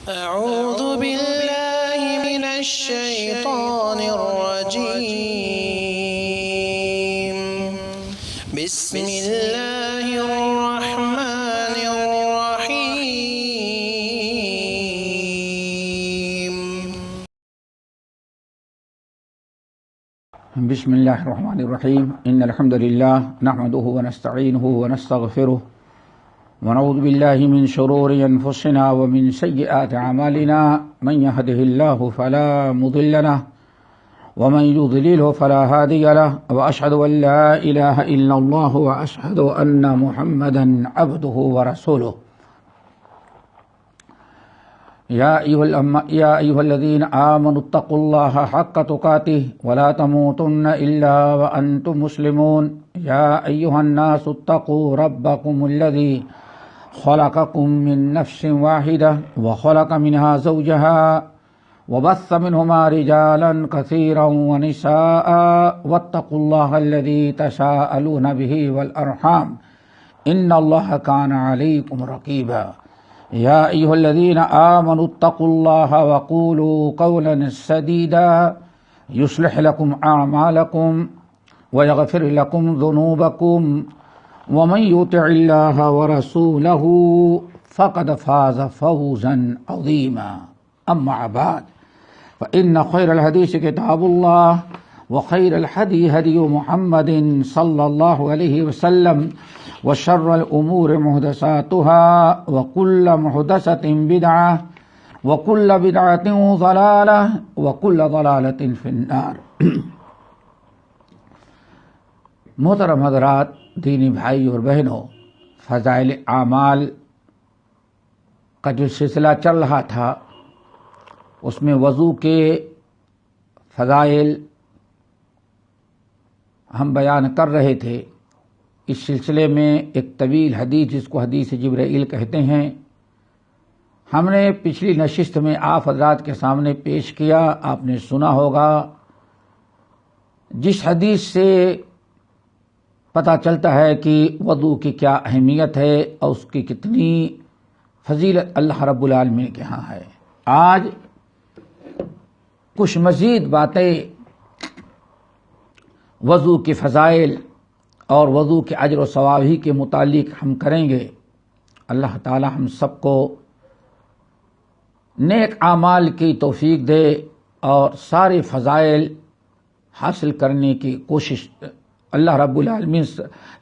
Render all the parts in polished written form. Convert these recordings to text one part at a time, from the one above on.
أعوذ بالله من الشيطان الرجيم بسم الله الرحمن الرحيم بسم الله الرحمن الرحيم إن الحمد لله نحمده ونستعينه ونستغفره ونعوذ بالله من شرور أنفسنا ومن سيئات أعمالنا من يهده الله فلا مضل له ومن يضلله فلا هادي له وأشهد أن لا إله إلا الله وأشهد أن محمدا عبده ورسوله يا أيها الذين آمنوا اتقوا الله حق تقاته ولا تموتن إلا وأنتم مسلمون يا أيها الناس اتقوا ربكم الذي خلقكم من نفس واحدة وخلق منها زوجها وبث منهما رجالا كثيرا ونساء واتقوا الله الذي تساءلون به والأرحام إن الله كان عليكم رقيبا يا أيها الذين آمنوا اتقوا الله وقولوا قولا سديدا يصلح لكم أعمالكم ويغفر لكم ذنوبكم ومن يطع الله ورسوله فقد فاز فوزا عظيما أما بعد فإن خير الحديث كتاب الله وخير الهدي هدي محمد صلى الله عليه وسلم وشر الأمور محدثاتها وكل محدثة بدعة وكل بدعة ضلالة وكل ضلالة في النار محترم حضرات، دینی بھائی اور بہنوں، فضائل اعمال کا جو سلسلہ چل رہا تھا اس میں وضو کے فضائل ہم بیان کر رہے تھے۔ اس سلسلے میں ایک طویل حدیث جس کو حدیث جبرائیل کہتے ہیں، ہم نے پچھلی نشست میں آپ حضرات کے سامنے پیش کیا، آپ نے سنا ہوگا، جس حدیث سے پتہ چلتا ہے کہ وضو کی کیا اہمیت ہے اور اس کی کتنی فضیلت اللہ رب العالمین کے ہاں ہے۔ آج کچھ مزید باتیں وضو کے فضائل اور وضو کے اجر و ثواب ہی کے متعلق ہم کریں گے۔ اللہ تعالی ہم سب کو نیک اعمال کی توفیق دے اور سارے فضائل حاصل کرنے کی کوشش، اللہ رب العالمین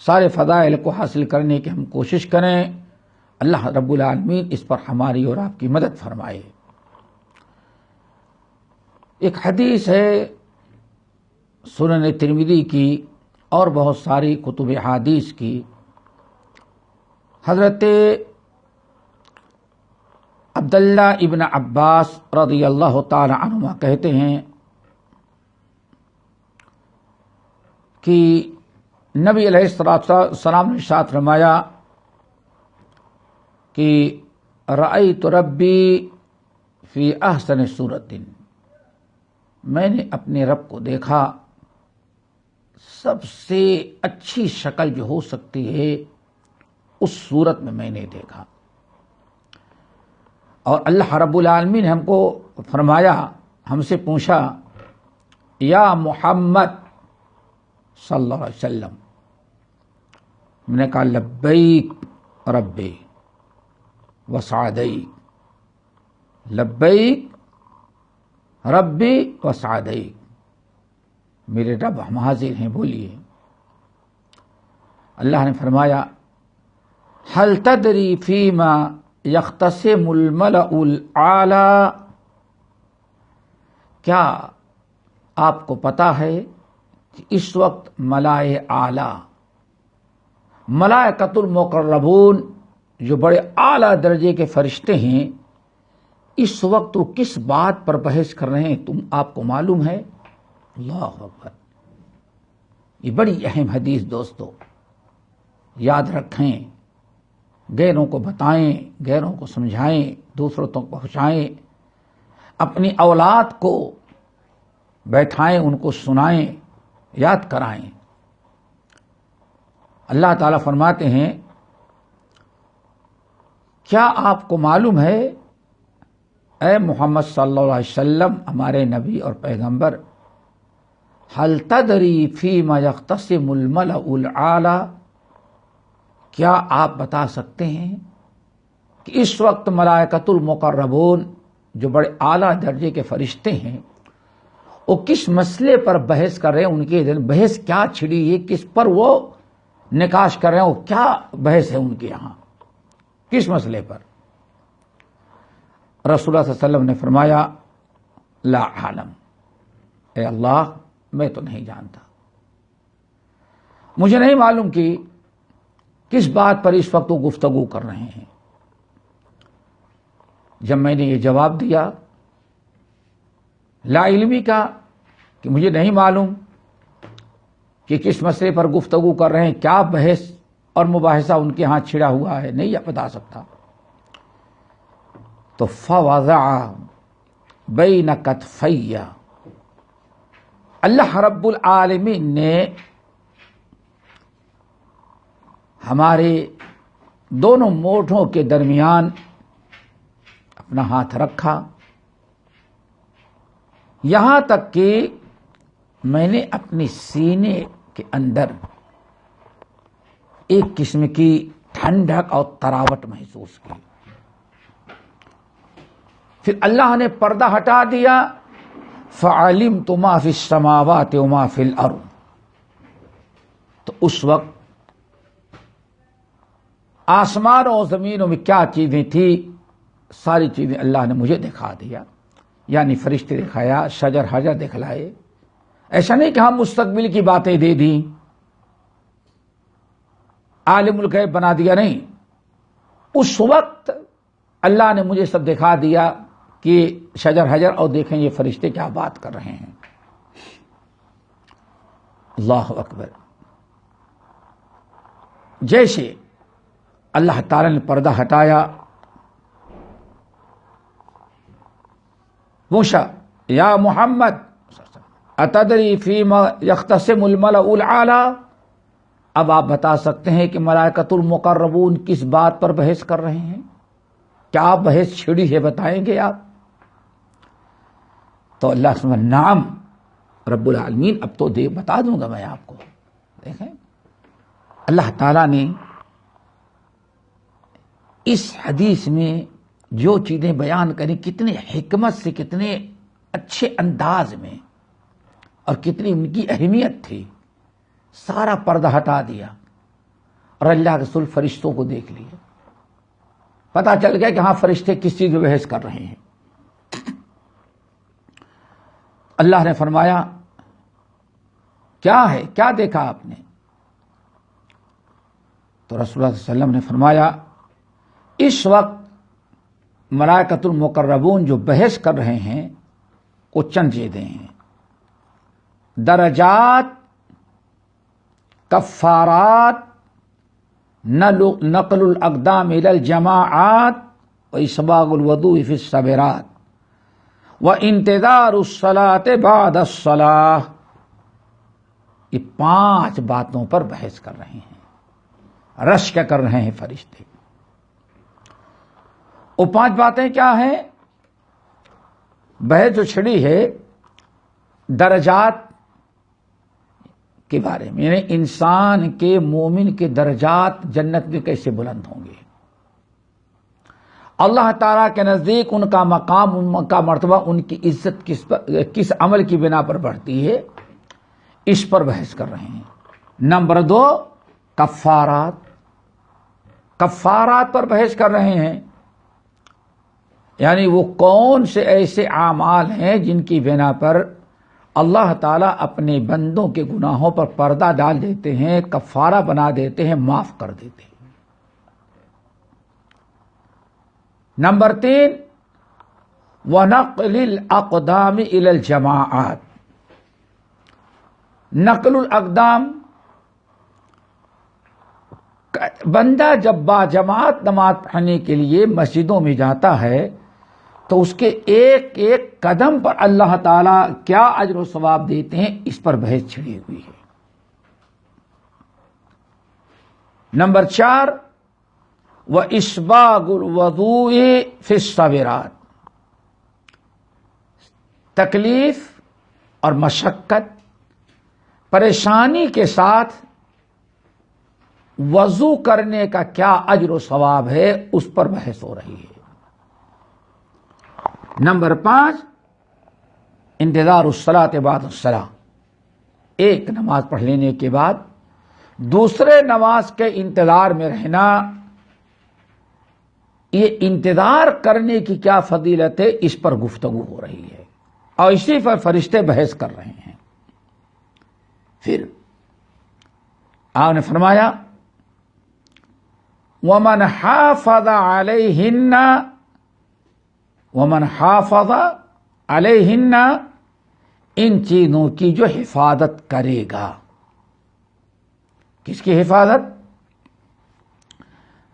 سارے فضائل کو حاصل کرنے کی ہم کوشش کریں۔ اللہ رب العالمین اس پر ہماری اور آپ کی مدد فرمائے۔ ایک حدیث ہے سنن ترمذی کی اور بہت ساری کتب حدیث کی، حضرت عبداللہ ابن عباس رضی اللہ تعالی عنہما کہتے ہیں کہ نبی علیہ السلام نے ارشاد فرمایا کہ رأیت ربی فی احسن صورت، میں نے اپنے رب کو دیکھا سب سے اچھی شکل جو ہو سکتی ہے اس صورت میں نے دیکھا۔ اور اللہ رب العالمین نے ہم کو فرمایا، ہم سے پوچھا، یا محمد صلی اللہ علیہ وسلم، میں نے کہا لبیک ربی وسعدیک، لبیک ربی وسعدیک، میرے رب ہم حاضر ہیں، بولیے۔ اللہ نے فرمایا، هل تدری فیما یختصم الملأ الاعلی، کیا آپ کو پتا ہے کہ اس وقت ملائے اعلی، ملائکۃ المقربون جو بڑے اعلیٰ درجے کے فرشتے ہیں، اس وقت وہ کس بات پر بحث کر رہے ہیں آپ کو معلوم ہے؟ اللہ اکبر، یہ بڑی اہم حدیث دوستو، یاد رکھیں، غیروں کو بتائیں، غیروں کو سمجھائیں، دوسروں تک پہنچائیں، اپنی اولاد کو بیٹھائیں، ان کو سنائیں، یاد کرائیں۔ اللہ تعالیٰ فرماتے ہیں، کیا آپ کو معلوم ہے اے محمد صلی اللہ علیہ وسلم ہمارے نبی اور پیغمبر، حل تدری فیما یختصم الملأ الاعلی، کیا آپ بتا سکتے ہیں کہ اس وقت ملائکۃ المقربون جو بڑے اعلیٰ درجے کے فرشتے ہیں وہ کس مسئلے پر بحث کر رہے ہیں؟ ان کے دن بحث کیا چھڑی ہے، کس پر وہ نقاش کر رہے ہیں، وہ کیا بحث ہے ان کے یہاں، کس مسئلے پر؟ رسول اللہ صلی اللہ علیہ وسلم نے فرمایا لا عالم، اے اللہ میں تو نہیں جانتا، مجھے نہیں معلوم کہ کس بات پر اس وقت وہ گفتگو کر رہے ہیں۔ جب میں نے یہ جواب دیا لا علمی کا کہ مجھے نہیں معلوم کہ کس مسئلے پر گفتگو کر رہے ہیں، کیا بحث اور مباحثہ ان کے ہاں چھڑا ہوا ہے، نہیں بتا سکتا، تو فوضع بین کتفی، اللہ رب العالمین نے ہمارے دونوں مونڈھوں کے درمیان اپنا ہاتھ رکھا، یہاں تک کہ میں نے اپنی سینے کے اندر ایک قسم کی ٹھنڈک اور تراوٹ محسوس کی۔ پھر اللہ نے پردہ ہٹا دیا، فعلمت ما فی السماوات وما فی الارض، تو اس وقت آسمان اور زمینوں میں کیا چیزیں تھیں ساری چیزیں اللہ نے مجھے دکھا دیا، یعنی فرشتے دکھایا، شجر حجر دکھلائے۔ ایسا نہیں کہ ہم مستقبل کی باتیں دے دیں، عالم الغیب بنا دیا، نہیں، اس وقت اللہ نے مجھے سب دکھا دیا کہ شجر حجر، اور دیکھیں یہ فرشتے کیا بات کر رہے ہیں۔ اللہ اکبر۔ جیسے اللہ تعالی نے پردہ ہٹایا، پوچھا یا محمد اتدری فیما یختصم الملأ الاعلی، اب آپ بتا سکتے ہیں کہ ملائکۃ المقربون کس بات پر بحث کر رہے ہیں؟ کیا بحث چھڑی ہے، بتائیں گے آپ؟ تو اللہ سبحانہ نعم رب العالمین، اب تو بتا دوں گا میں آپ کو۔ دیکھیں اللہ تعالیٰ نے اس حدیث میں جو چیزیں بیان کریں کتنے حکمت سے، کتنے اچھے انداز میں، اور کتنی ان کی اہمیت تھی، سارا پردہ ہٹا دیا اور اللہ کے رسول فرشتوں کو دیکھ لیا، پتہ چل گیا کہ ہاں فرشتے کس چیز میں بحث کر رہے ہیں۔ اللہ نے فرمایا کیا ہے، کیا دیکھا آپ نے؟ تو رسول اللہ صلی اللہ علیہ وسلم نے فرمایا اس وقت ملائکۃ المقربون جو بحث کر رہے ہیں وہ چند چیزیں ہیں: درجات، کفارات، نقل الاقدام الى الجماعات، واسباغ الوضوء فی الصبرات، وانتظار الصلاة بعد الصلاة۔ یہ 5 باتوں پر بحث کر رہے ہیں، رشک کر رہے ہیں فرشتے۔ وہ 5 باتیں کیا ہیں؟ بحث جو چھڑی ہے درجات کے بارے میں، یعنی انسان کے، مومن کے درجات جنت میں کیسے بلند ہوں گے، اللہ تعالیٰ کے نزدیک ان کا مقام، ان کا مرتبہ، ان کی عزت کس عمل کی بنا پر بڑھتی ہے، اس پر بحث کر رہے ہیں۔ نمبر 2 کفارات، کفارات پر بحث کر رہے ہیں، یعنی وہ کون سے ایسے اعمال ہیں جن کی بنا پر اللہ تعالیٰ اپنے بندوں کے گناہوں پر پردہ ڈال دیتے ہیں، کفارہ بنا دیتے ہیں، معاف کر دیتے ہیں۔ نمبر 3 وَنَقْلِ الْأَقْدَامِ إِلَى الْجَمَاعَاتِ، نقل الاقدام، بندہ جب باجماعت نماز پڑھنے کے لیے مسجدوں میں جاتا ہے تو اس کے ایک ایک قدم پر اللہ تعالیٰ کیا اجر و ثواب دیتے ہیں، اس پر بحث چھڑی ہوئی ہے۔ نمبر 4 وَإِسْبَاغُ الْوُضُوءِ فِي الصَّبِرَاتِ، تکلیف اور مشقت پریشانی کے ساتھ وضو کرنے کا کیا اجر و ثواب ہے، اس پر بحث ہو رہی ہے۔ نمبر 5، انتظار الصلاۃ بعد الصلاۃ، ایک نماز پڑھ لینے کے بعد دوسرے نماز کے انتظار میں رہنا، یہ انتظار کرنے کی کیا فضیلت ہے، اس پر گفتگو ہو رہی ہے اور اسی پر فرشتے بحث کر رہے ہیں۔ پھر آپ نے فرمایا وَمَنْ حَافَظَ عَلَيْهِنَّ، ان چیزوں کی جو حفاظت کرے گا۔ کس کی حفاظت؟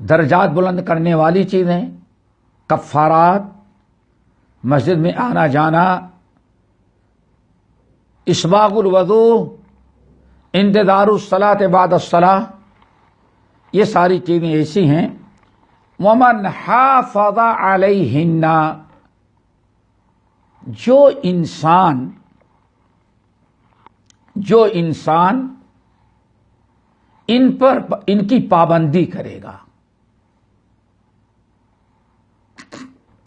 درجات بلند کرنے والی چیزیں، کفارات، مسجد میں آنا جانا، اسباغ الوضو، انتظار الصلاۃ بعد الصلاۃ، یہ ساری چیزیں ایسی ہیں۔ وَمَنْ حَافَظَ عَلَيْهِنَّ، جو انسان ان کی پابندی کرے گا،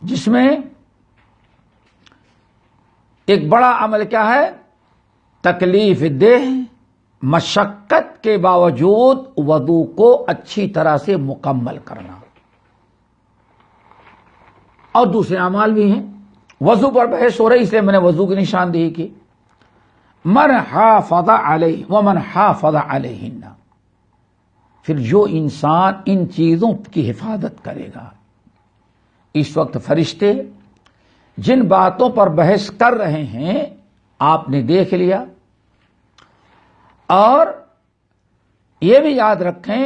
جس میں ایک بڑا عمل کیا ہے؟ تکلیف دہ مشقت کے باوجود وضو کو اچھی طرح سے مکمل کرنا، اور دوسرے اعمال بھی ہیں۔ وضو پر بحث ہو رہی، اس لیے میں نے وضو کی نشاندہی کی۔ من حافظ علیہ ومن حافظ علیہن، پھر جو انسان ان چیزوں کی حفاظت کرے گا۔ اس وقت فرشتے جن باتوں پر بحث کر رہے ہیں آپ نے دیکھ لیا، اور یہ بھی یاد رکھیں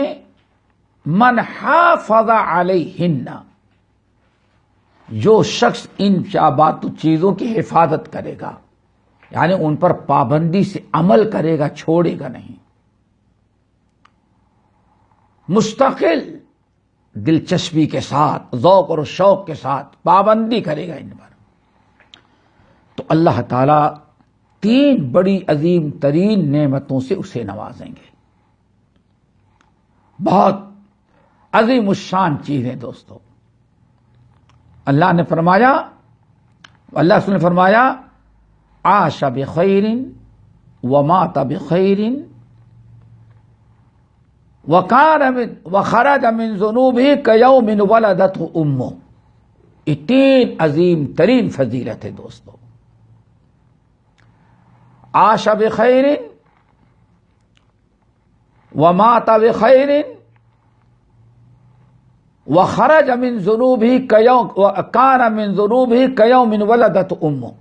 من حافظ علیہن، جو شخص ان چیزوں کی حفاظت کرے گا، یعنی ان پر پابندی سے عمل کرے گا، چھوڑے گا نہیں، مستقل دلچسپی کے ساتھ، ذوق اور شوق کے ساتھ پابندی کرے گا ان پر، تو اللہ تعالی 3 بڑی عظیم ترین نعمتوں سے اسے نوازیں گے۔ بہت عظیم الشان چیز ہے دوستو۔ اللہ نے فرمایا، اللہ نے فرمایا عاش بخیر ومات بخیر وخرج من ذنوبہ کیوم ولدتہ امہ۔ یہ 3 عظیم ترین فضیلت ہے دوستو۔ عاش بخیر ومات بخیر وخرج من ذنوبہ کان من ذنوبہ کیوم ولدتہ امہ۔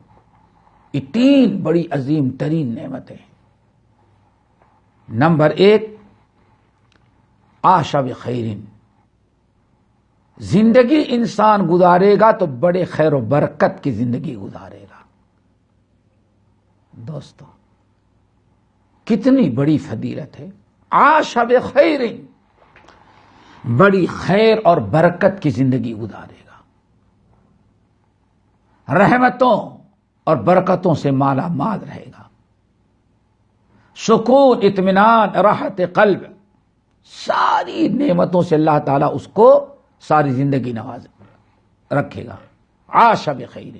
یہ 3 بڑی عظیم ترین نعمتیں۔ نمبر 1، عاش بخیر، زندگی انسان گزارے گا تو بڑے خیر و برکت کی زندگی گزارے گا۔ دوستو کتنی بڑی فضیلت ہے، عاش بخیر، بڑی خیر اور برکت کی زندگی گزارے گا، رحمتوں اور برکتوں سے مالا مال رہے گا، سکون، اطمینان، راحت قلب، ساری نعمتوں سے اللہ تعالیٰ اس کو ساری زندگی نواز رکھے گا۔ عاش بخیر،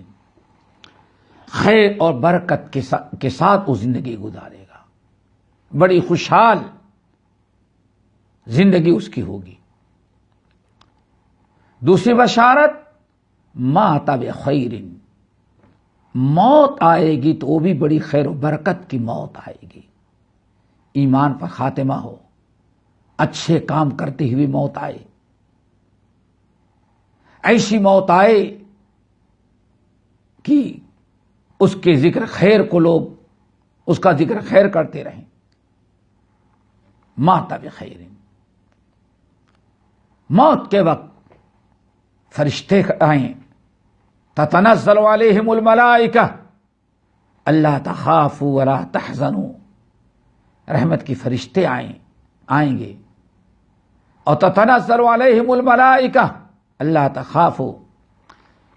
خیر اور برکت کے ساتھ وہ زندگی گزارے گا، بڑی خوشحال زندگی اس کی ہوگی۔ دوسری بشارت، مات بخیر، موت آئے گی تو وہ بھی بڑی خیر و برکت کی موت آئے گی، ایمان پر خاتمہ ہو، اچھے کام کرتے ہوئے موت آئے، ایسی موت آئے کہ اس کے ذکر خیر کو لوگ اس کا ذکر خیر کرتے رہیں۔ مات بخیر، موت کے وقت فرشتے آئیں، تتنزل علیہم الملائکہ اللہ تخافوا ولا تحزنوا، رحمت کی فرشتے آئیں گے، اور تتنزل علیہم الملائکہ اللہ تخافوا،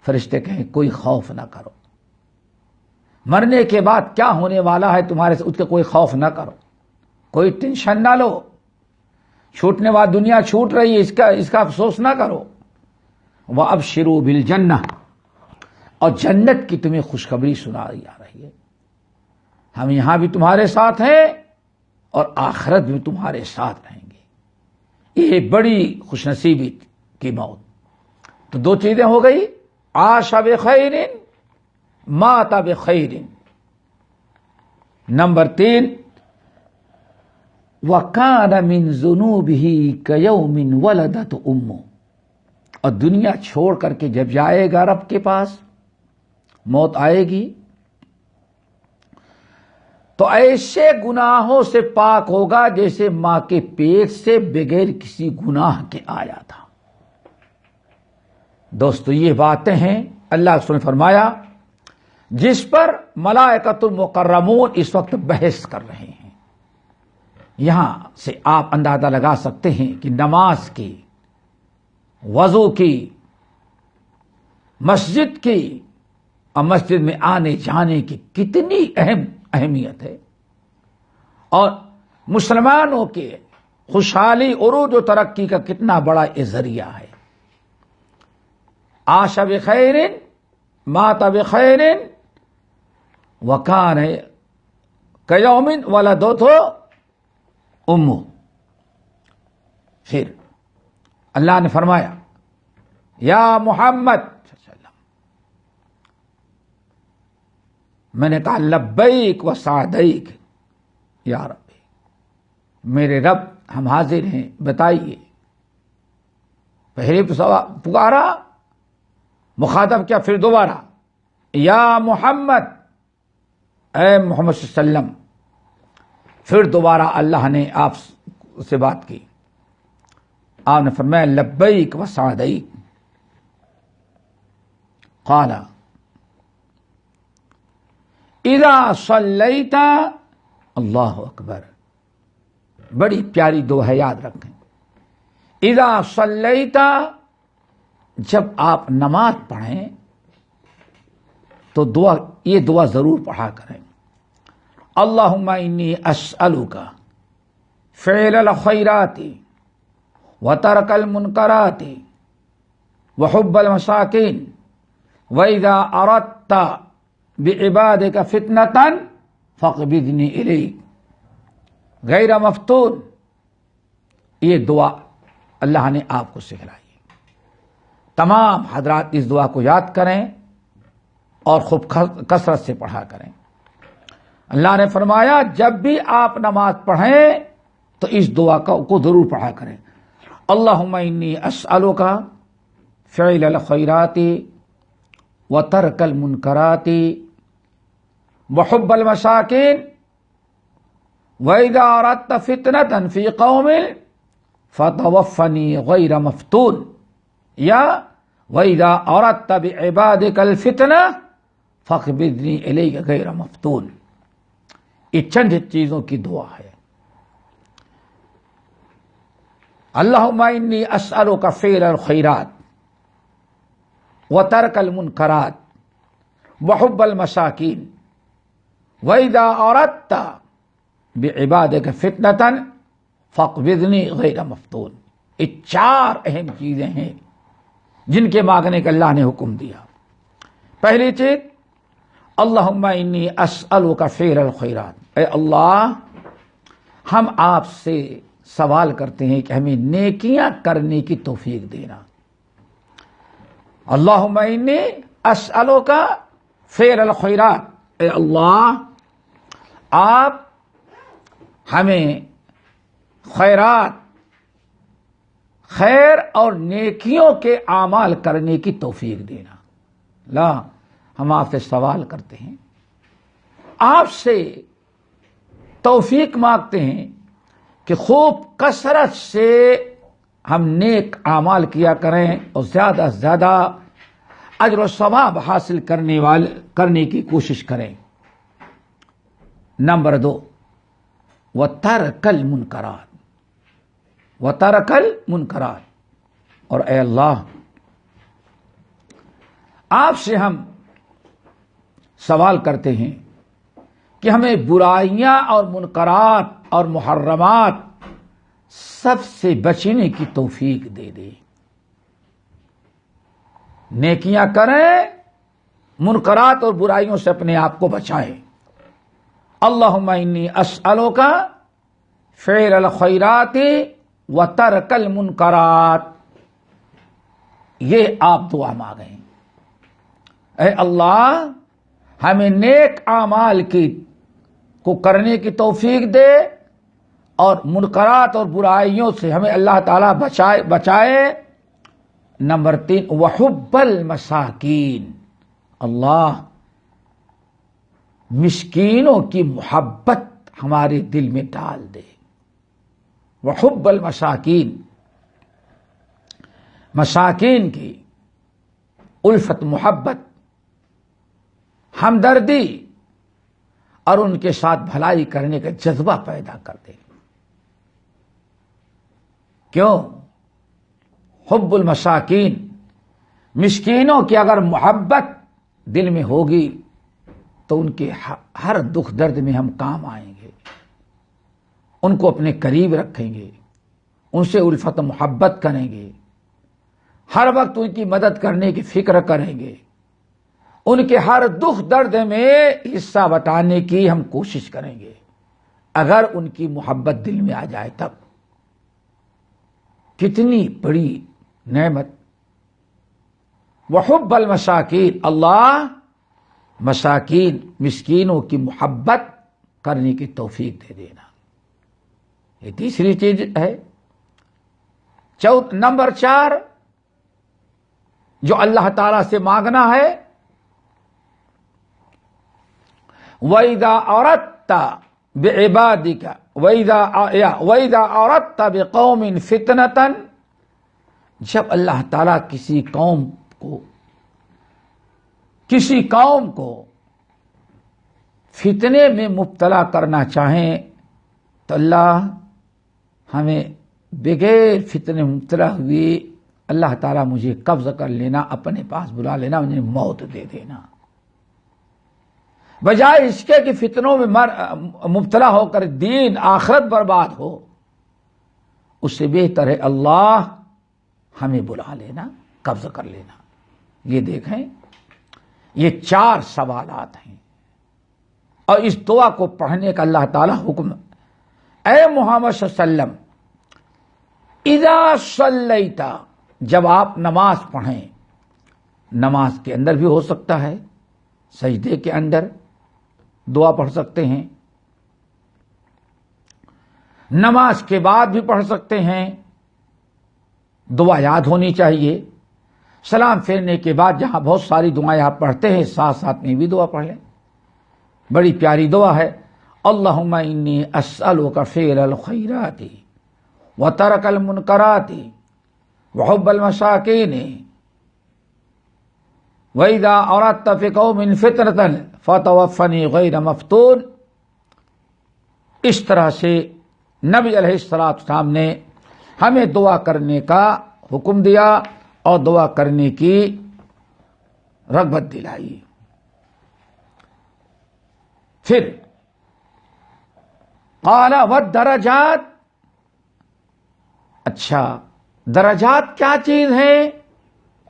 فرشتے کہیں کوئی خوف نہ کرو، مرنے کے بعد کیا ہونے والا ہے تمہارے سے، اس کا کوئی خوف نہ کرو، کوئی ٹینشن نہ لو. چھوٹنے والی دنیا چھوٹ رہی ہے، اس کا افسوس نہ کرو. وَأَبْشِرُوا بِالْجَنَّةِ، اور جنت کی تمہیں خوشخبری سنائی جا رہی ہے. ہم یہاں بھی تمہارے ساتھ ہیں اور آخرت بھی تمہارے ساتھ رہیں گے. یہ بڑی خوش نصیبی کی موت. تو دو چیزیں ہو گئی، عاش بخیر مات بخیر. نمبر 3، وَكَانَ مِن ذُنُوبِهِ كَيَوْمٍ وَلَدَتْ أُمُّهُ، اور دنیا چھوڑ کر کے جب جائے گا رب کے پاس، موت آئے گی تو ایسے گناہوں سے پاک ہوگا جیسے ماں کے پیٹ سے بغیر کسی گناہ کے آیا تھا. دوستو یہ باتیں ہیں اللہ رسول نے فرمایا جس پر ملائکۃ المکرمون اس وقت بحث کر رہے ہیں. یہاں سے آپ اندازہ لگا سکتے ہیں کہ نماز کی، وضو کی، مسجد کی اور مسجد میں آنے جانے کی کتنی اہمیت ہے، اور مسلمانوں کے خوشحالی، عروج و ترقی کا کتنا بڑا یہ ذریعہ ہے. عاش بخیر مات بخیر وکان کیوم ولدتہ امہ. پھر اللہ نے فرمایا یا محمد، میں نے کہا لبیک و سعدیک یا رب، میرے رب ہم حاضر ہیں، بتائیے. پہلے پکارا، مخاطب کیا، پھر دوبارہ یا محمد، اے محمد صلی اللہ علیہ وسلم. پھر دوبارہ اللہ نے آپ سے بات کی، آپ نے فرمایا لبیک و سعدیک. قال اذا صلیت، اللہ اکبر، بڑی پیاری دعا ہے، یاد رکھیں. اذا صلیت، جب آپ نماز پڑھیں تو یہ دعا ضرور پڑھا کریں. اللہم انی اسألک فعل الخیرات وترک المنکرات وحب المساکین وإذا أردت بعبادك فتنة فاقبضني إلیک غیر مفتون. یہ دعا اللہ نے آپ کو سکھلائی. تمام حضرات اس دعا کو یاد کریں اور خوب کثرت سے پڑھا کریں. اللہ نے فرمایا جب بھی آپ نماز پڑھیں تو اس دعا کو ضرور پڑھا کریں. اللہم انی اسألک فعل الخیرات وترک المنکرات وحب المساکین وإذا أردت فتنة في قوم فتوفنی غیر مفتون، یا وإذا أردت بعبادك الفتنة فاقبضنی إلیک غیر مفتون. یہ چند چیزوں کی دعا ہے. اللہم انی اسألک فعل الخیرات وترک المنکرات وحب المساکین وإذا أردت بعبادك فتنة فاقبضنی غیر مفتون. یہ چار اہم چیزیں ہیں جن کے مانگنے کا اللہ نے حکم دیا. پہلی چیز اللہم انی اسألک فعل الخیرات، اے اللہ ہم آپ سے سوال کرتے ہیں کہ ہمیں نیکیاں کرنے کی توفیق دینا. اللہم انی اسألک فعل الخیرات، اے اللہ آپ ہمیں خیرات، خیر اور نیکیوں کے اعمال کرنے کی توفیق دینا. لا، ہم آپ سے سوال کرتے ہیں، آپ سے توفیق مانگتے ہیں کہ خوب کثرت سے ہم نیک اعمال کیا کریں اور زیادہ سے زیادہ اجر و ثواب حاصل کرنے کی کوشش کریں. نمبر 2 وترک المنکرات، وترک المنکرات، اور اے اللہ آپ سے ہم سوال کرتے ہیں کہ ہمیں برائیاں اور منکرات اور محرمات سب سے بچنے کی توفیق دے دے، نیکیاں کریں، منکرات اور برائیوں سے اپنے آپ کو بچائیں۔ اللہم انی اسألک فعل الخیرات وترک المنکرات، یہ آپ دعا مانگیں، اے اللہ ہمیں نیک اعمال کو کرنے کی توفیق دے اور منکرات اور برائیوں سے ہمیں اللہ تعالیٰ بچائے۔ نمبر 3 وحب المساکین، اللہ مسکینوں کی محبت ہمارے دل میں ڈال دے۔ وحب المساکین، مساکین کی الفت، محبت، ہمدردی اور ان کے ساتھ بھلائی کرنے کا جذبہ پیدا کر دے۔ کیوں؟ حب المساکین، مسکینوں کی اگر محبت دل میں ہوگی تو ان کے ہر دکھ درد میں ہم کام آئیں گے، ان کو اپنے قریب رکھیں گے، ان سے الفت و محبت کریں گے، ہر وقت ان کی مدد کرنے کی فکر کریں گے، ان کے ہر دکھ درد میں حصہ بٹانے کی ہم کوشش کریں گے۔ اگر ان کی محبت دل میں آ جائے تب کتنی بڑی نعمت۔ وحب المساکین، اللہ مساکین، مسکینوں کی محبت کرنے کی توفیق دے دینا، یہ تیسری چیز ہے۔ نمبر 4 جو اللہ تعالی سے مانگنا ہے، وَإِذَا أَرَدْتَ بِعِبَادِكَ وَإِذَا أَرَدْتَ بِقَوْمٍ فِتْنَةً، جب اللہ تعالیٰ کسی قوم کو فتنے میں مبتلا کرنا چاہیں تو اللہ ہمیں بغیر فتنے مبتلا ہوئے اللہ تعالیٰ مجھے قبض کر لینا، اپنے پاس بلا لینا، مجھے موت دے دینا، بجائے اس کے کہ فتنوں میں مبتلا ہو کر دین آخرت برباد ہو، اس سے بہتر ہے اللہ ہمیں بلا لینا، قبض کر لینا۔ یہ دیکھیں، یہ 4 سوالات ہیں، اور اس دعا کو پڑھنے کا اللہ تعالیٰ حکم، اے محمد صلی اللہ علیہ وسلم اذا صلیت، جب آپ نماز پڑھیں، نماز کے اندر بھی ہو سکتا ہے، سجدے کے اندر دعا پڑھ سکتے ہیں، نماز کے بعد بھی پڑھ سکتے ہیں، دعا یاد ہونی چاہیے۔ سلام پھیرنے کے بعد جہاں بہت ساری دعائیں آپ پڑھتے ہیں، ساتھ ساتھ میں بھی دعا پڑھ لیں، بڑی پیاری دعا ہے۔ اللہم انی اسألک فعل الخیرات وترک المنکرات وحب المساکین وَإِذَا أَرَدْتَ بِقَوْمٍ فِتْنَةً فَتَوَفَّنِي غَيْرَ مَفْتُونٍ۔ اس طرح سے نبی علیہ السلام نے ہمیں دعا کرنے کا حکم دیا اور دعا کرنے کی رغبت دلائی۔ پھر قال والدرجات، اچھا درجات کیا چیز ہیں؟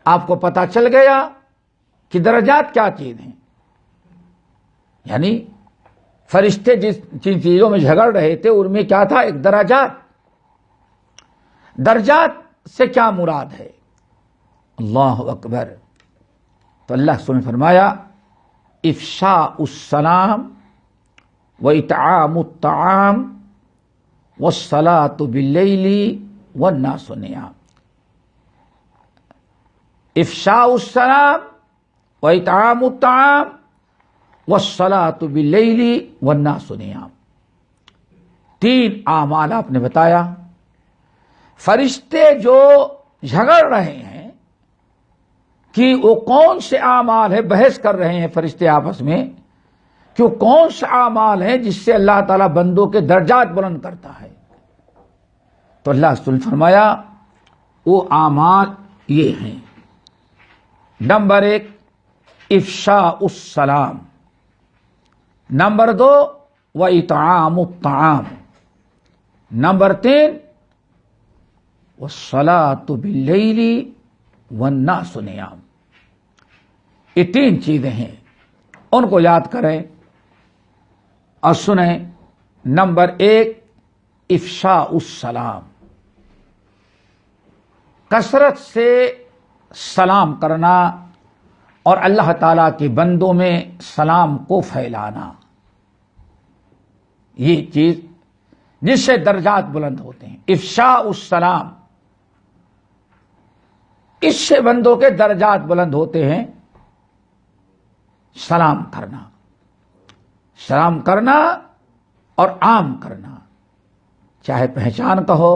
آپ کو پتا چل گیا کہ درجات کیا چیز ہیں، یعنی فرشتے جن چیزوں میں جھگڑ رہے تھے ان میں کیا تھا؟ ایک درجات۔ درجات سے کیا مراد ہے؟ اللہ اکبر، تو اللہ سبحانہ نے فرمایا افشاء السلام واطعام الطعام والصلاة باللیل والناس نیام۔ افشاء السلام واطعام الطعام والصلاة باللیل والناس نیام، 3 اعمال آپ نے بتایا۔ فرشتے جو جھگڑ رہے ہیں کہ وہ کون سے اعمال ہیں، بحث کر رہے ہیں فرشتے آپس میں کہ وہ کون سے اعمال ہیں جس سے اللہ تعالیٰ بندوں کے درجات بلند کرتا ہے، تو اللہ تعالیٰ نے فرمایا وہ اعمال یہ ہیں۔ نمبر 1 افشاء السلام، نمبر 2 وَإِطْعَامُ الطَّعَامِ، نمبر 3 وَالصَّلَاةُ بِاللَّيْلِ وَالنَّاسُ نِيَامٌ۔ یہ 3 چیزیں ہیں، ان کو یاد کریں اور سنیں۔ نمبر 1 افشاء السلام، کثرت سے سلام کرنا اور اللہ تعالی کے بندوں میں سلام کو پھیلانا، یہ چیز جس سے درجات بلند ہوتے ہیں۔ افشاء السلام، اس سے بندوں کے درجات بلند ہوتے ہیں۔ سلام کرنا، سلام کرنا اور عام کرنا، چاہے پہچان کا ہو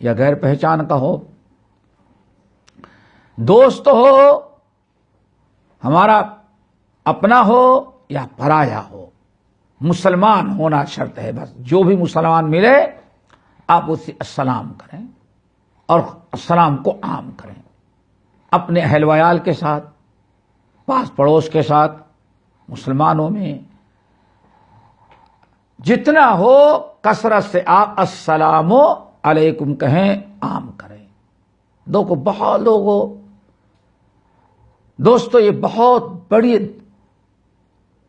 یا غیر پہچان کا ہو، دوست ہو، ہمارا اپنا ہو یا پرایا ہو، مسلمان ہونا شرط ہے۔ بس جو بھی مسلمان ملے آپ اسے السلام کریں اور السلام کو عام کریں، اپنے اہل ویال کے ساتھ، پاس پڑوس کے ساتھ، مسلمانوں میں جتنا ہو کثرت سے آپ السلام علیکم کہیں، عام کریں۔ دیکھو بہت لوگوں دوستو، یہ بہت بڑی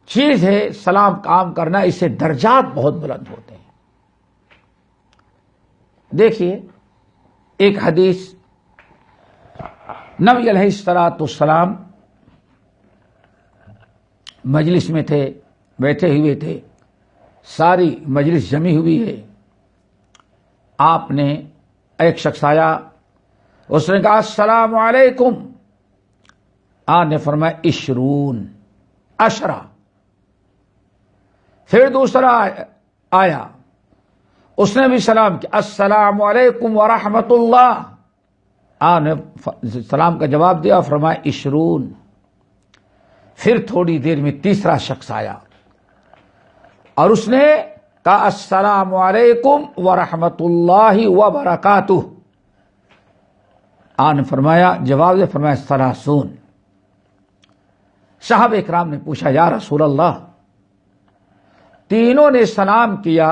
چیز ہے سلام کا عام کرنا، اس سے درجات بہت بلند ہوتے ہیں۔ دیکھیے ایک حدیث، نبی علیہ الصلوۃ والسلام مجلس میں تھے، بیٹھے ہوئے تھے، ساری مجلس جمی ہوئی ہے، آپ نے ایک شخص آیا، اس نے کہا السلام علیکم، آپ نے فرمایا 20 پھر دوسرا آیا، اس نے بھی سلام کیا السلام علیکم ورحمۃ اللہ، آپ نے سلام کا جواب دیا، فرمایا 20۔ پھر تھوڑی دیر میں تیسرا شخص آیا اور اس نے کہا السلام علیکم ورحمۃ اللہ وبرکاتہ، آپ نے فرمایا جواب دے، فرمایا 30۔ صحابہ اکرام نے پوچھا یا رسول اللہ، تینوں نے سلام کیا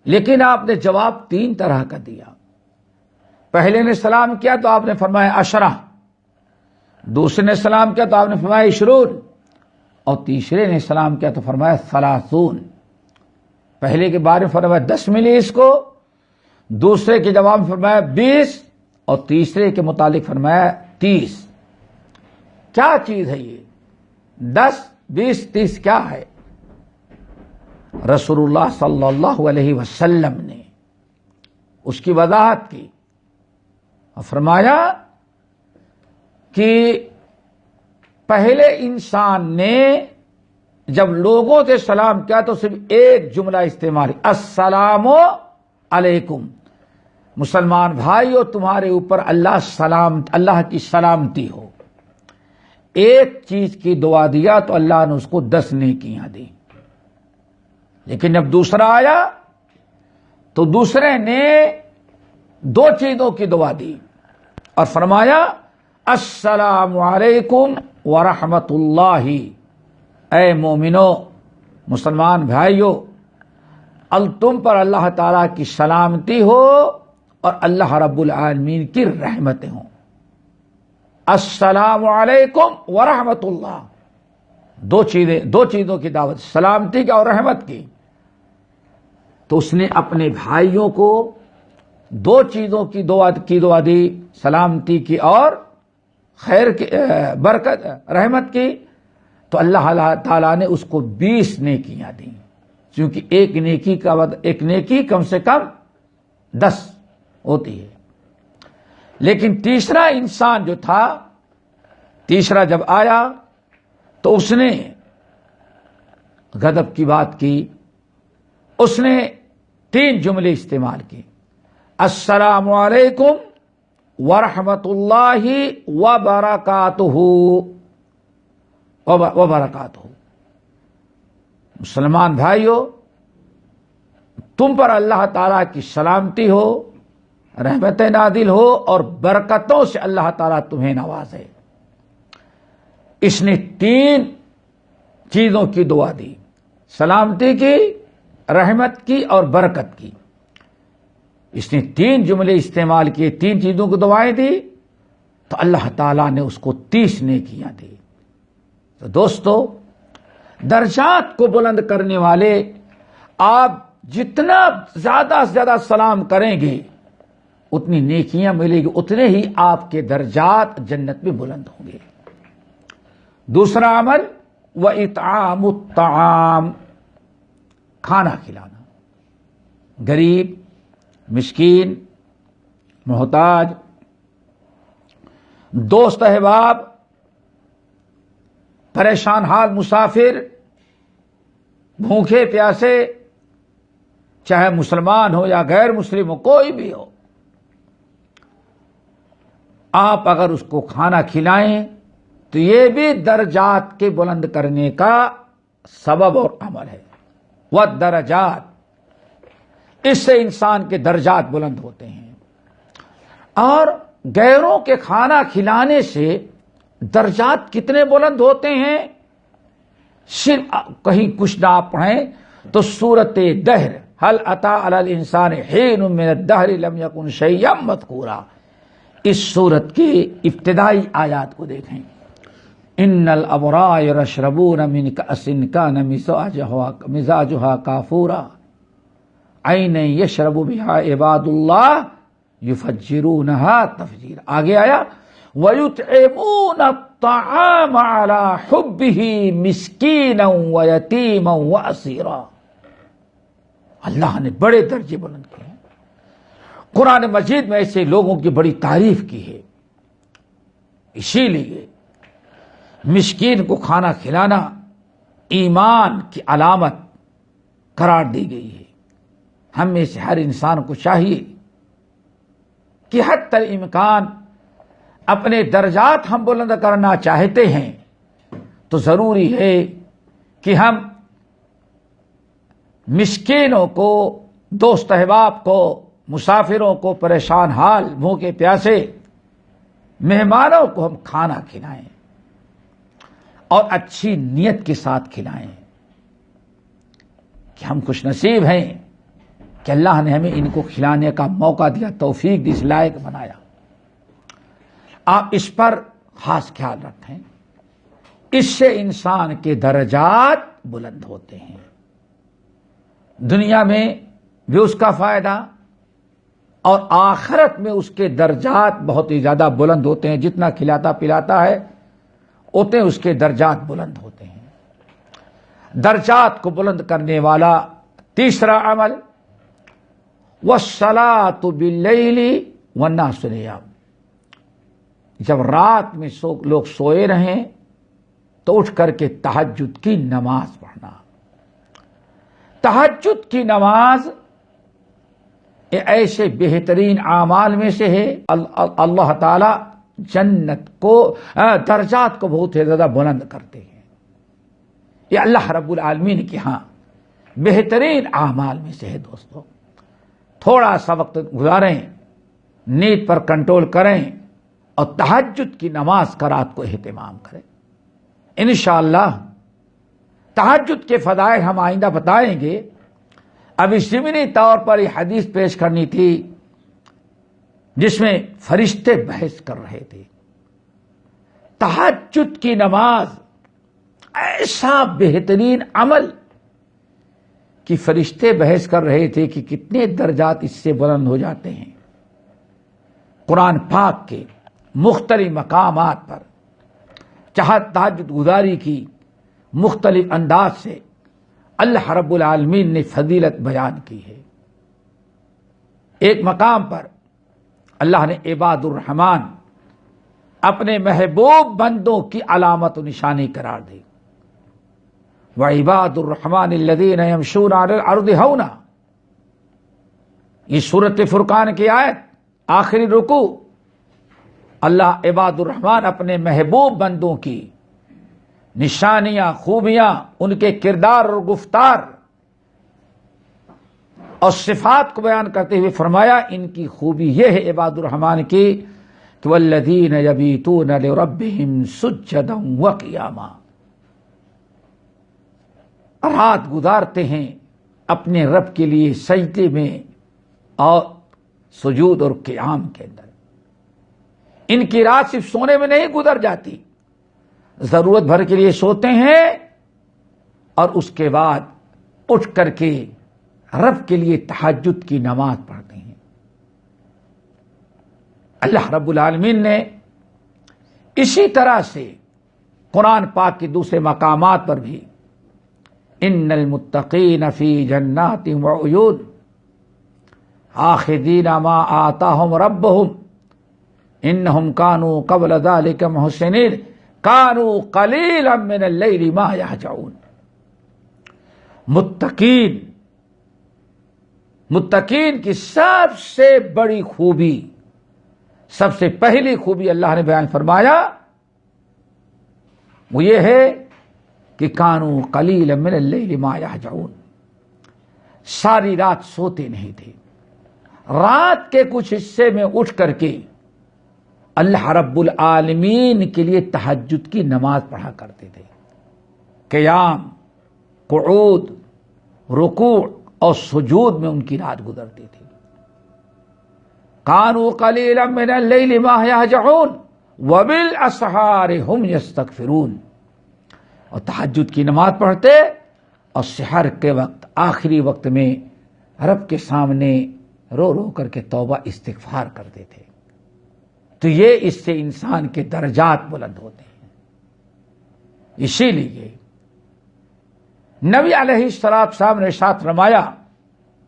لیکن آپ نے جواب 3 طرح کا دیا۔ پہلے نے سلام کیا تو آپ نے فرمایا 10، دوسرے نے سلام کیا تو آپ نے فرمایا 20، اور تیسرے نے سلام کیا تو فرمایا 30۔ پہلے کے بارے میں فرمایا 10 ملی اس کو، دوسرے کے جواب میں فرمایا 20، اور تیسرے کے متعلق فرمایا 30۔ کیا چیز ہے یہ 10 20 30 کیا ہے؟ رسول اللہ صلی اللہ علیہ وسلم نے اس کی وضاحت کی اور فرمایا کہ پہلے انسان نے جب لوگوں سے سلام کیا تو صرف ایک جملہ استعمال، السلام علیکم، مسلمان بھائیو تمہارے اوپر اللہ کی سلامتی ہو۔ ایک چیز کی دعا دیا تو اللہ نے اس کو 10 نیکیاں دی۔ لیکن جب دوسرا آیا تو دوسرے نے 2 چیزوں کی دعا دی اور فرمایا السلام علیکم ورحمۃ اللہ، اے مومنو، مسلمان بھائیو، تم پر اللہ تعالی کی سلامتی ہو اور اللہ رب العالمین کی رحمتیں ہوں۔ السلام علیکم ورحمۃ اللہ، 2 چیزوں کی دعوت، سلامتی کی اور رحمت کی۔ تو اس نے اپنے بھائیوں کو 2 چیزوں کی دعا دی، سلامتی کی اور خیر کی، برکت رحمت کی، تو اللہ تعالیٰ نے اس کو 20 نیکیاں دیں، کیونکہ ایک نیکی کم سے کم 10 ہوتی ہے۔ لیکن تیسرا انسان جو تھا، تیسرا جب آیا تو اس نے غضب کی بات کی، اس نے 3 جملے استعمال کیے، السلام علیکم ورحمۃ اللہ وبرکاتہ۔ مسلمان بھائیو، تم پر اللہ تعالیٰ کی سلامتی ہو، رحمت نازل ہو اور برکتوں سے اللہ تعالیٰ تمہیں نوازے۔ اس نے 3 چیزوں کی دعا دی، سلامتی کی، رحمت کی اور برکت کی۔ اس نے 3 جملے استعمال کیے، 3 چیزوں کی دعائیں دی، تو اللہ تعالیٰ نے اس کو 30 نیکیاں دی۔ تو دوستو، درجات کو بلند کرنے والے آپ جتنا زیادہ سے زیادہ سلام کریں گے اتنی نیکیاں ملے گی، اتنے ہی آپ کے درجات جنت میں بلند ہوں گے۔ دوسرا عمل وَإِطْعَامُ الطَّعَامِ، کھانا کھلانا، غریب، مسکین، محتاج، دوست احباب، پریشان حال مسافر، بھوکے پیاسے، چاہے مسلمان ہو یا غیر مسلم ہو، کوئی بھی ہو، آپ اگر اس کو کھانا کھلائیں تو یہ بھی درجات کے بلند کرنے کا سبب اور عمل ہے۔ وَالدَّرَجَاتِ، اس سے انسان کے درجات بلند ہوتے ہیں۔ اور غیروں کے کھانا کھلانے سے درجات کتنے بلند ہوتے ہیں، صرف کہیں کچھ نہ آپ پڑھیں تو سورۃ دہر، هل اتى على الانسان حين من الدهر لم يكن شيئا مذكورا، اس سورت کی ابتدائی آیات کو دیکھیں۔ ان الابرار يشربون من كأس كان مزاجها كافورا عینا یشرب بها عباد اللہ یفجرونها تفجیرا۔ آگے آیا وَيُطْعِمُونَ الطَّعَامَ عَلَى حُبِّهِ مِسْكِينًا وَيَتِيمًا وَأَسِيرًا۔ اللہ نے بڑے درجے بلند کیے ہیں۔ قرآن مجید میں ایسے لوگوں کی بڑی تعریف کی ہے، اسی لیے مسکین کو کھانا کھلانا ایمان کی علامت قرار دی گئی ہے۔ ہم میں سے ہر انسان کو چاہیے کہ حتی الامکان اپنے درجات ہم بلند کرنا چاہتے ہیں تو ضروری ہے کہ ہم مسکینوں کو، دوست احباب کو، مسافروں کو، پریشان حال، بھوکے پیاسے مہمانوں کو ہم کھانا کھلائیں اور اچھی نیت کے ساتھ کھلائیں کہ ہم خوش نصیب ہیں کہ اللہ نے ہمیں ان کو کھلانے کا موقع دیا، توفیق دی، اس لائق بنایا۔ آپ اس پر خاص خیال رکھیں، اس سے انسان کے درجات بلند ہوتے ہیں، دنیا میں بھی اس کا فائدہ اور آخرت میں اس کے درجات بہت ہی زیادہ بلند ہوتے ہیں۔ جتنا کھلاتا پلاتا ہے اتنے اس کے درجات بلند ہوتے ہیں۔ درجات کو بلند کرنے والا تیسرا عمل وَالصَّلَاةُ بِاللَّيْلِ وَالنَّاسُ نِيَامٌ، جب رات میں لوگ سوئے رہیں تو اٹھ کر کے تہجد کی نماز پڑھنا۔ تہجد کی نماز ایسے بہترین اعمال میں سے ہے، اللہ تعالی جنت کو، درجات کو بہت ہی زیادہ بلند کرتے ہیں۔ یہ اللہ رب العالمین کے ہاں بہترین اعمال میں سے ہے۔ دوستو، تھوڑا سا وقت گزاریں، نیند پر کنٹرول کریں اور تہجد کی نماز کا رات کو اہتمام کریں۔ انشاءاللہ تہجد کے فضائل ہم آئندہ بتائیں گے۔ ابھی ضمنی طور پر یہ حدیث پیش کرنی تھی جس میں فرشتے بحث کر رہے تھے۔ تہجد کی نماز ایسا بہترین عمل کہ فرشتے بحث کر رہے تھے کہ کتنے درجات اس سے بلند ہو جاتے ہیں۔ قرآن پاک کے مختلف مقامات پر جہاں تہجد گزاری کی مختلف انداز سے اللہ رب العالمین نے فضیلت بیان کی ہے۔ ایک مقام پر اللہ نے عباد الرحمن، اپنے محبوب بندوں کی علامت و نشانی قرار دی۔ وَعِبَادُ الرَّحْمَنِ الَّذِينَ يَمْشُونَ عَلَى الْأَرْضِ هَوْنًا، یہ سورۃ فرقان کی آیت، آخری رکوع۔ اللہ عباد الرحمن اپنے محبوب بندوں کی نشانیاں، خوبیاں، ان کے کردار اور گفتار اور صفات کو بیان کرتے ہوئے فرمایا ان کی خوبی یہ ہے عباد الرحمن کی کہ وَالَّذِينَ يَبِيتُونَ لِرَبِّهِمْ سُجَّدًا وَقِيَامًا، رات گزارتے ہیں اپنے رب کے لیے سجدے میں اور سجود اور قیام کے اندر. ان کی رات صرف سونے میں نہیں گزر جاتی، ضرورت بھر کے لیے سوتے ہیں اور اس کے بعد اٹھ کر کے رب کے لیے تہجد کی نماز پڑھتے ہیں. اللہ رب العالمین نے اسی طرح سے قرآن پاک کے دوسرے مقامات پر بھی ان المتقین فی جنات وعیون آخذین ما آتاہم ربہم انہم کانوا قبل ذلک محسنین کانوا قلیلا من اللیل ما یہجعون. متقین کی سب سے بڑی خوبی، سب سے پہلی خوبی اللہ نے بیان فرمایا وہ یہ ہے کہ کانوا قلیلا من اللیل ما یہجعون، ساری رات سوتے نہیں تھے، رات کے کچھ حصے میں اٹھ کر کے اللہ رب العالمین کے لیے تہجد کی نماز پڑھا کرتے تھے. قیام، قعود، رکوع اور سجود میں ان کی رات گزرتی تھی. کانوا قلیلا من اللیل ما یہجعون وبالاسحار هم یستغفرون. اور تہجد کی نماز پڑھتے اور سحر کے وقت، آخری وقت میں رب کے سامنے رو رو کر کے توبہ استغفار کرتے تھے. تو یہ اس سے انسان کے درجات بلند ہوتے ہیں. اسی لیے نبی علیہ السلام نے ارشاد فرمایا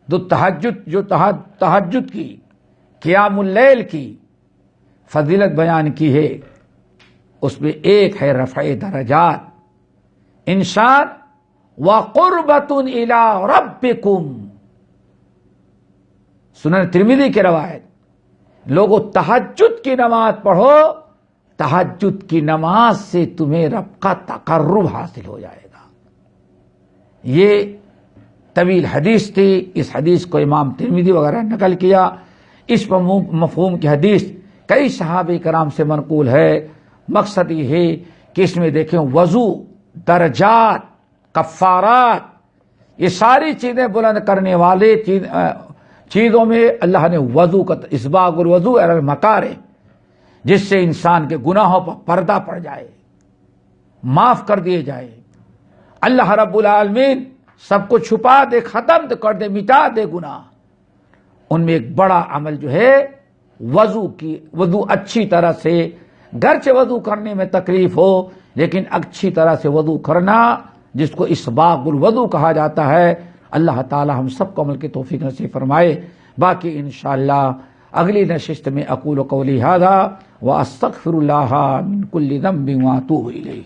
جو تہجد کی، قیام اللیل کی فضیلت بیان کی ہے، اس میں ایک ہے رفع درجات انسان وقربۃ الی ربکم. سنن ترمذی کی روایت، لوگوں تہجد کی نماز پڑھو، تہجد کی نماز سے تمہیں رب کا تقرب حاصل ہو جائے گا. یہ طویل حدیث تھی، اس حدیث کو امام ترمذی وغیرہ نقل کیا. اس مفہوم کی حدیث کئی صحابہ کرام سے منقول ہے. مقصد یہ ہے کہ اس میں دیکھیں وضو، درجات، کفارات، یہ ساری چیزیں بلند کرنے والے چیزوں میں اللہ نے وضو کا اسباغ الوضو علی المکارہ، جس سے انسان کے گناہوں پر پردہ پڑ جائے، معاف کر دیے جائے. اللہ رب العالمین سب کو چھپا دے، ختم کر دے، مٹا دے گناہ. ان میں ایک بڑا عمل جو ہے وضو اچھی طرح سے، گرچہ وضو کرنے میں تکلیف ہو لیکن اچھی طرح سے وضو کرنا، جس کو اسباغ الوضو کہا جاتا ہے. اللہ تعالی ہم سب کو عمل کی توفیق نصیب فرمائے. باقی انشاءاللہ اگلی نشست میں اقول قولی ھذا واستغفر اللہ من کل ذنب واتوب الیہ.